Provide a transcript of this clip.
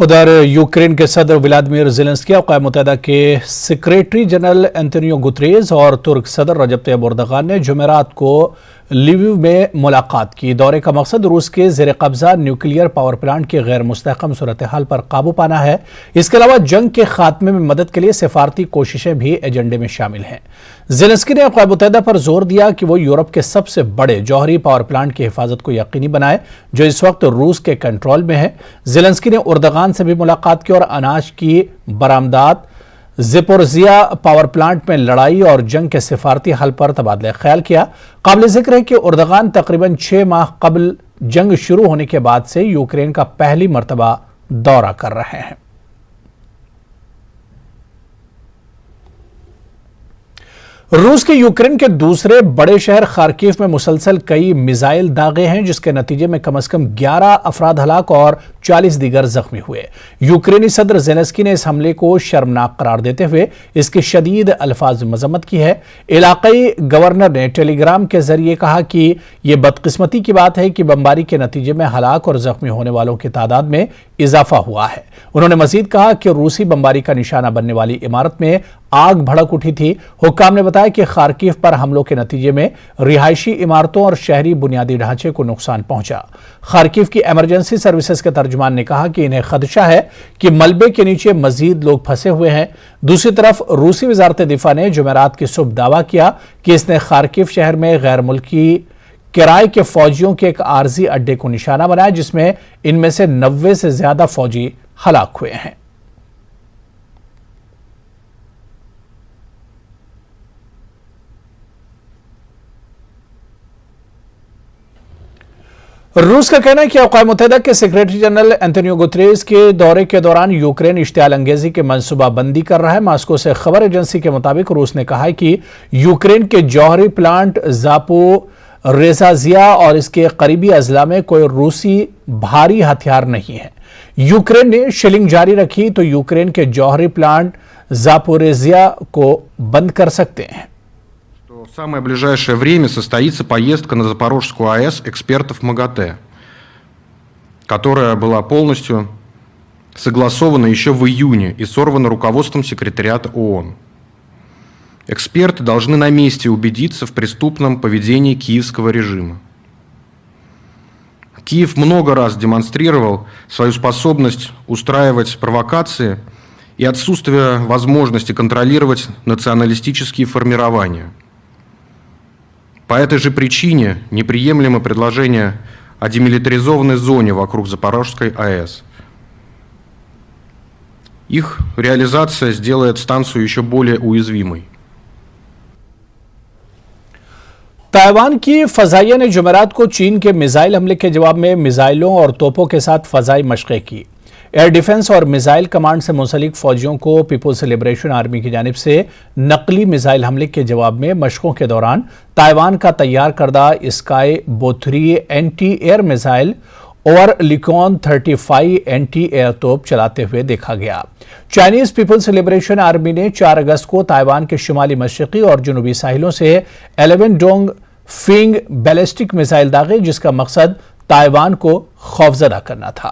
उधर यूक्रेन के सदर व्लादिमीर ज़ेलेंस्की, अक़वाम मुत्तहिदा के सेक्रेटरी जनरल एंटोनियो गुतरेस और तुर्क सदर रजब तैयब एर्दोगान ने जुमेरात को लिविव में मुलाकात की। दौरे का मकसद रूस के ज़ेर कब्ज़ा न्यूक्लियर पावर प्लांट की गैर मुस्तहकम सूरत हाल पर काबू पाना है। इसके अलावा जंग के खात्मे में मदद के लिए सिफारती कोशिशें भी एजेंडे में शामिल हैं। ज़ेलेंस्की ने अक़वाम मुत्तहिदा पर जोर दिया कि वो यूरोप के सबसे बड़े जौहरी पावर प्लांट की हिफाजत को यकीनी बनाए जो इस वक्त रूस के कंट्रोल में है। ज़ेलेंस्की ने एर्दोगान से भी मुलाकात की और अनाज की बरामदात, ज़ेपोरिज़िया पावर प्लांट में लड़ाई और जंग के सिफारती हल पर तबादला ख्याल किया। काबिल ज़िक्र है कि एर्दोगान तकरीबन 6 माह कबल जंग शुरू होने के बाद से यूक्रेन का पहली मरतबा दौरा कर रहे हैं। रूस के यूक्रेन के दूसरे बड़े शहर खार्किव में मुसलसल कई मिसाइल दागे हैं जिसके नतीजे में कम से कम 11 अफराद हलाक और 40 दीगर जख्मी हुए। यूक्रेनी सदर ज़ेलेंस्की ने इस हमले को शर्मनाक करार देते हुए इसकी शदीद अल्फाज में मजम्मत की है। इलाकाई गवर्नर ने टेलीग्राम के जरिए कहा कि यह बदकिस्मती की बात है कि बमबारी के नतीजे में हलाक और जख्मी होने वालों की तादाद में इजाफा हुआ है। उन्होंने मजीद कहा कि रूसी बमबारी का निशाना बनने वाली इमारत में आग भड़क उठी थी। हुक्काम ने बताया कि खार्किव पर हमलों के नतीजे में रिहायशी इमारतों और शहरी बुनियादी ढांचे को नुकसान पहुंचा। खार्किव की इमरजेंसी सर्विसेज के तर्जुमान ने कहा कि इन्हें खदशा है कि मलबे के नीचे मजीद लोग फंसे हुए हैं। दूसरी तरफ रूसी वजारत दिफा ने जुमेरात की सुबह दावा किया कि इसने खार्किव शहर में गैर मुल्की किराए के फौजियों के एक आर्जी अड्डे को निशाना बनाया जिसमें इनमें से 90 से ज्यादा फौजी हलाक हुए हैं। रूस का कहना है कि अक़वाम मुत्तहिदा के सेक्रेटरी जनरल एंटोनियो गुतरेस के दौरे के दौरान यूक्रेन इश्तियाल अंगेजी की मनसूबाबंदी कर रहा है। मास्को से खबर एजेंसी के मुताबिक रूस ने कहा है कि यूक्रेन के जौहरी प्लांट ज़ापोरिज़िया और इसके करीबी अजला में कोई रूसी भारी हथियार नहीं है। यूक्रेन ने शेलिंग जारी रखी तो यूक्रेन के जौहरी प्लांट ज़ापोरिज़िया को बंद कर सकते हैं। В самое ближайшее время состоится поездка на Запорожскую АЭС экспертов МАГАТЭ, которая была полностью согласована еще в июне и сорвана руководством секретариата ООН. Эксперты должны на месте убедиться в преступном поведении киевского режима. Киев много раз демонстрировал свою способность устраивать провокации и отсутствие возможности контролировать националистические формирования. По этой же причине неприемлемо предложение о демилитаризованной зоне вокруг Запорожской АЭС. Их реализация сделает станцию еще более уязвимой. ताइवान की फ़ज़ाइया ने जुमेरात को चीन के मिसाइल हमले के जवाब में मिसाइलों और तोपों के साथ फ़ज़ाई मशक़ें की। एयर डिफेंस और मिसाइल कमांड से मुंसलिक फौजियों को पीपुल्स लिबरेशन आर्मी की जानिब से नकली मिसाइल हमले के जवाब में मशकों के दौरान ताइवान का तैयार करदा स्काई बो-3 एंटी एयर मिसाइल और लिकॉन 35 एंटी एयर तोप चलाते हुए देखा गया। चाइनीज पीपुल्स लिबरेशन आर्मी ने 4 अगस्त को ताइवान के शुमाली मशरकी और जनूबी साहिलों से 11 डोंग फिंग बैलिस्टिक मिसाइल दागे जिसका मकसद ताइवान को खौफजदा करना था।